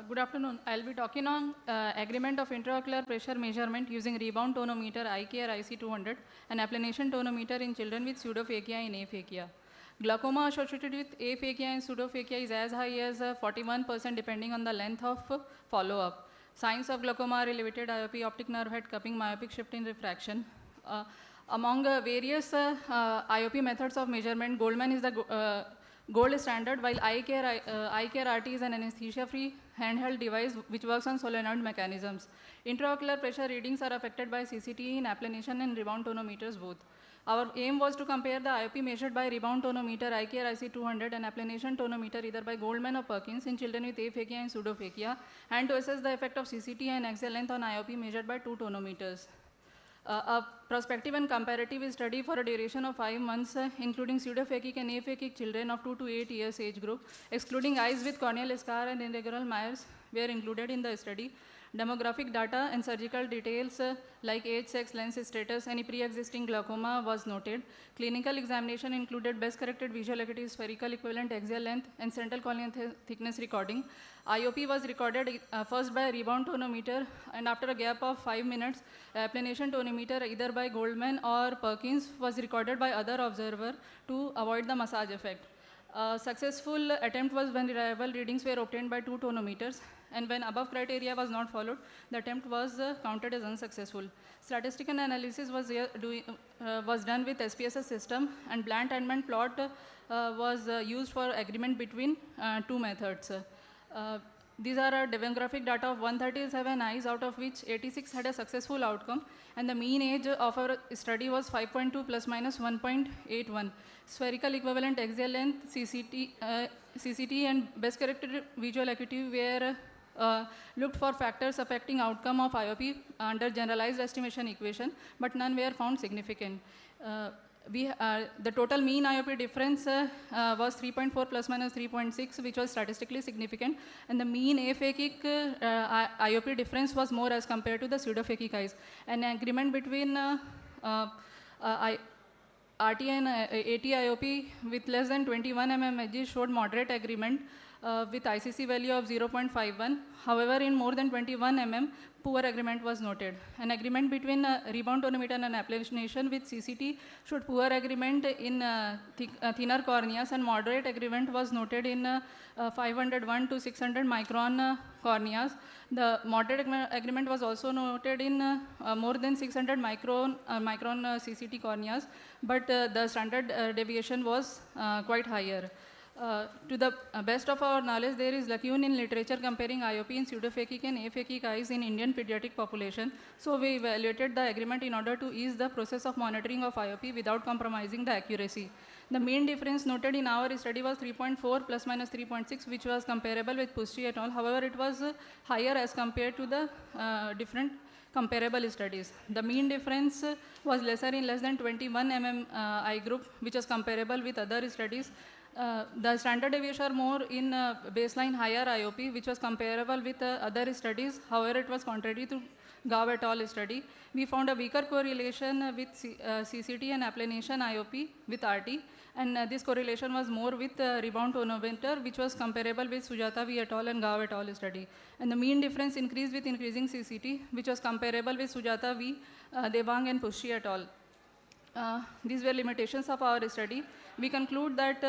Good afternoon. I'll be talking on agreement of intraocular pressure measurement using rebound tonometer iCare IC200 and applanation tonometer in children with pseudophakia and aphakia. Glaucoma associated with aphakia and pseudophakia is as high as 41% depending on the length of follow-up. Signs of glaucoma are elevated IOP, optic nerve head cupping, myopic shift in refraction. Among various IOP methods of measurement, Goldman is the gold standard, while iCare RT is an anesthesia-free handheld device which works on solenoid mechanisms. Intraocular pressure readings are affected by CCT in applanation and rebound tonometers both. Our aim was to compare the IOP measured by rebound tonometer iCare IC200 and applanation tonometer either by Goldman or Perkins in children with aphakia and pseudophakia, and to assess the effect of CCT and axial length on IOP measured by two tonometers. A prospective and comparative study for a duration of 5 months, including pseudophakic and aphakic children of 2 to 8 years age group, excluding eyes with corneal scar and irregular Myers, were included in the study. Demographic data and surgical details like age, sex, lens status, any pre-existing glaucoma was noted. Clinical examination included best-corrected visual acuity, spherical equivalent axial length, and central corneal thickness recording. IOP was recorded first by rebound tonometer, and after a gap of 5 minutes, applanation tonometer either by Goldman or Perkins was recorded by other observer to avoid the massage effect. A successful attempt was when reliable readings were obtained by two tonometers, and when above criteria was not followed, the attempt was counted as unsuccessful. Statistical analysis was done with SPSS system, and blunt alignment plot was used for agreement between two methods. These are demographic data of 137 eyes, out of which 86 had a successful outcome, and the mean age of our study was 5.2 plus minus 1.81. Spherical equivalent axial length, CCT and best corrected visual acuity were looked for factors affecting outcome of IOP under generalized estimation equation, but none were found significant. The total mean IOP difference was 3.4 plus minus 3.6, which was statistically significant, and the mean aphakic IOP difference was more as compared to the pseudophakic eyes. An agreement between RT and AT IOP with less than 21 mmHg showed moderate agreement with ICC value of 0.51. However, in more than 21 mm, poor agreement was noted. An agreement between rebound tonometer and applanation with CCT showed poor agreement in thinner corneas, and moderate agreement was noted in 501 to 600 micron corneas. The moderate agreement was also noted in more than 600 micron CCT corneas, but the standard deviation was quite higher. To the best of our knowledge, there is lacune in literature comparing IOP in pseudophakic and aphakic eyes in Indian pediatric population. So we evaluated the agreement in order to ease the process of monitoring of IOP without compromising the accuracy. The mean difference noted in our study was 3.4 plus minus 3.6, which was comparable with Pushti et al. However, it was higher as compared to the different comparable studies. The mean difference was lesser in less than 21 mm eye group, which was comparable with other studies. The standard deviation are more in baseline higher IOP, which was comparable with other studies. However, it was contrary to Gao et al. Study. We found a weaker correlation with CCT and applanation IOP with RT, and this correlation was more with rebound tonometer, which was comparable with Sujata V et al. And Gao et al. Study. And the mean difference increased with increasing CCT, which was comparable with Sujata V, Devang and Pushti et al. These were limitations of our study. We conclude that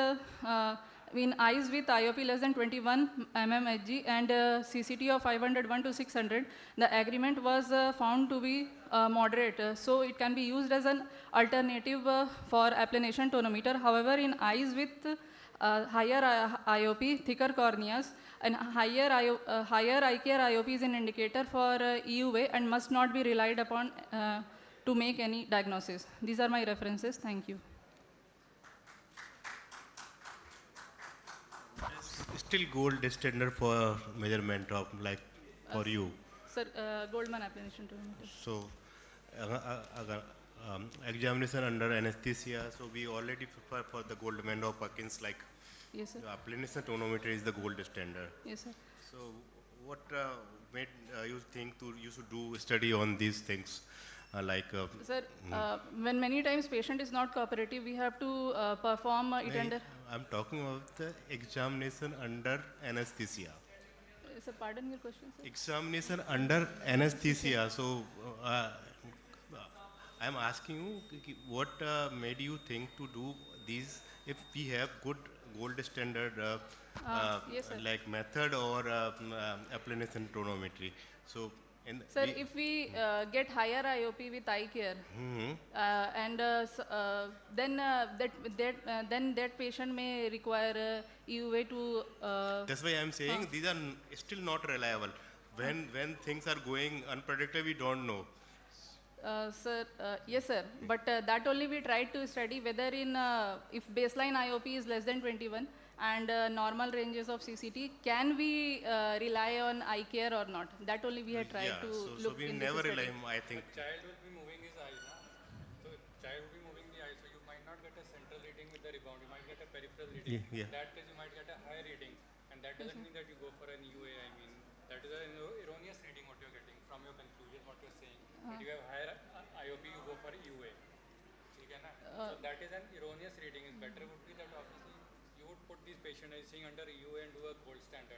in eyes with IOP less than 21 mmHg and CCT of 501 to 600, the agreement was found to be moderate. So it can be used as an alternative for applanation tonometer. However, in eyes with higher IOP, thicker corneas, and higher iCare IOP is an indicator for EUA and must not be relied upon to make any diagnosis. These are my references. Thank you. Still gold standard for measurement of like for you. Sir, Goldman applanation tonometer. So examination under anesthesia. So we already prefer for the Goldman or Perkins, like Yes, sir. the applanation tonometer is the gold standard. Yes, sir. So what made you think you should do a study on these things? Sir, when many times patient is not cooperative, we have to perform it under. I'm talking about the examination under anesthesia. sir, pardon your question, sir. Examination under anesthesia. So, I am asking you, what made you think to do these if we have good gold standard Yes, sir. like method or applanation tonometry? So, in Sir, if we get higher IOP with eye care, Mhm. then that patient may require EUA to. That's why I'm saying these are still not reliable. When things are going unpredictable, we don't know. Sir, yes, sir. But that only we tried to study whether in if baseline IOP is less than 21 and normal ranges of CCT, can we rely on eye care or not? That only we had tried Yeah, to so look we in never this rely. study. I think. Child will be moving his eye, na? So child will be moving the eye, so you might not get a central reading with the rebound. You might get a peripheral reading. Yeah, yeah. In that case, you might get a high reading, and that doesn't mean that you go for an EUA. I mean, that is an erroneous reading what you're getting from your conclusion, what you're saying. That you have higher IOP, you go for EUA. ठीक है ना? So that is an erroneous reading. It's better would be that obviously you would put these patients as seeing under EUA and do a gold standard.